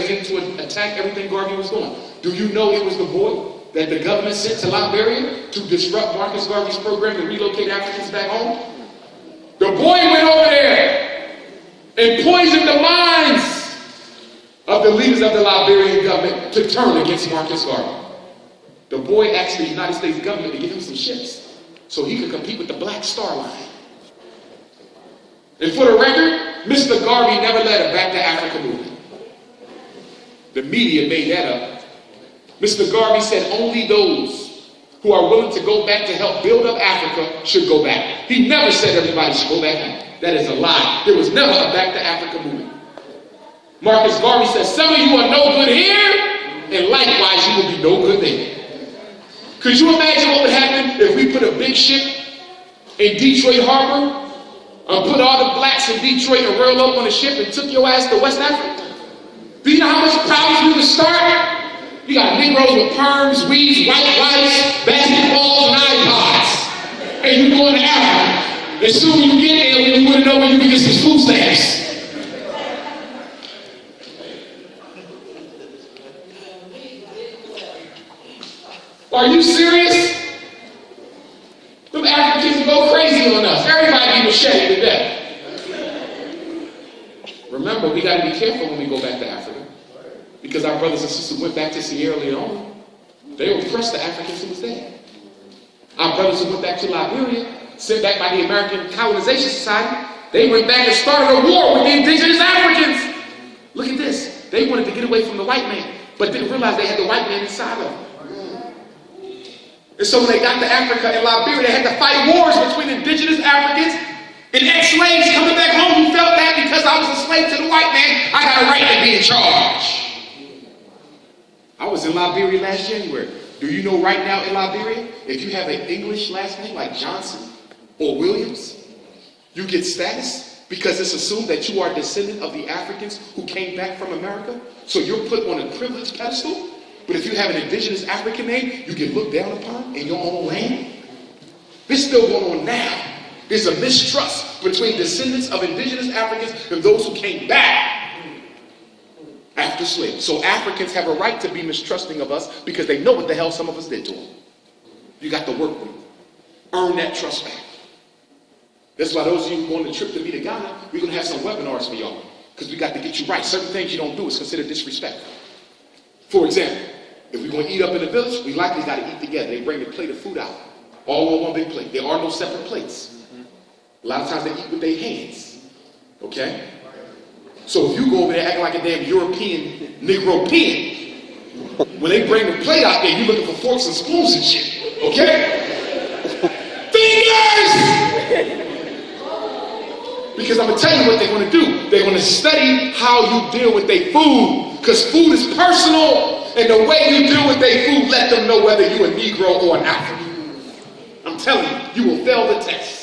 ready to attack everything Garvey was doing. Do you know it was the boy that the government sent to Liberia to disrupt Marcus Garvey's program to relocate Africans back home? The boy went over there and poisoned the minds of the leaders of the Liberian government to turn against Marcus Garvey. The boy asked the United States government to give him some ships so he could compete with the Black Star Line. And for the record, Mr. Garvey never led a Back to Africa movement. The media made that up. Mr. Garvey said only those who are willing to go back to help build up Africa should go back. He never said everybody should go back home. That is a lie. There was never a Back to Africa movement. Marcus Garvey says some of you are no good here, and likewise you will be no good there. Could you imagine what would happen if we put a big ship in Detroit Harbor, put all the blacks in Detroit and roll up on a ship and took your ass to West Africa? Do you know how much problems we would start? You got Negroes with perms, weeds, white lights, basketballs, and iPods. And you going to Africa. As soon as you get there, you wouldn't know where you can get some food stamps. Are you serious? Them Africans go crazy on us. Everybody be macheted to death. Remember, we got to be careful when we go back to Africa. Because our brothers and sisters went back to Sierra Leone. They oppressed the Africans who was there. Our brothers who went back to Liberia, sent back by the American Colonization Society, they went back and started a war with the indigenous Africans. Look at this. They wanted to get away from the white man, but didn't realize they had the white man inside of them. And so when they got to Africa and Liberia, they had to fight wars between indigenous Africans and ex-slaves coming back home who felt that because I was a slave to the white man, I got a right to be in charge. I was in Liberia last January. Do you know right now in Liberia, if you have an English last name like Johnson or Williams, you get status because it's assumed that you are a descendant of the Africans who came back from America. So you're put on a privileged pedestal. But if you have an indigenous African name, you get looked down upon in your own land. This is still going on now. There's a mistrust between descendants of indigenous Africans and those who came back after slavery. So Africans have a right to be mistrusting of us because they know what the hell some of us did to them. You got to work with them. Earn that trust back. That's why those of you who go on the trip to me to Ghana, we're going to have some webinars for y'all. Because we got to get you right. Certain things you don't do is considered disrespectful. For example, if we're going to eat up in the village, we likely got to eat together. They bring the plate of food out, all on one big plate. There are no separate plates. A lot of times they eat with their hands. Okay? So if you go over there acting like a damn European Negropean, when they bring the plate out there, you're looking for forks and spoons and shit. Okay? Fingers! Because I'm going to tell you what they're going to do. They're going to study how you deal with their food. Because food is personal. And the way you deal with their food, let them know whether you're a Negro or an African. I'm telling you, you will fail the test.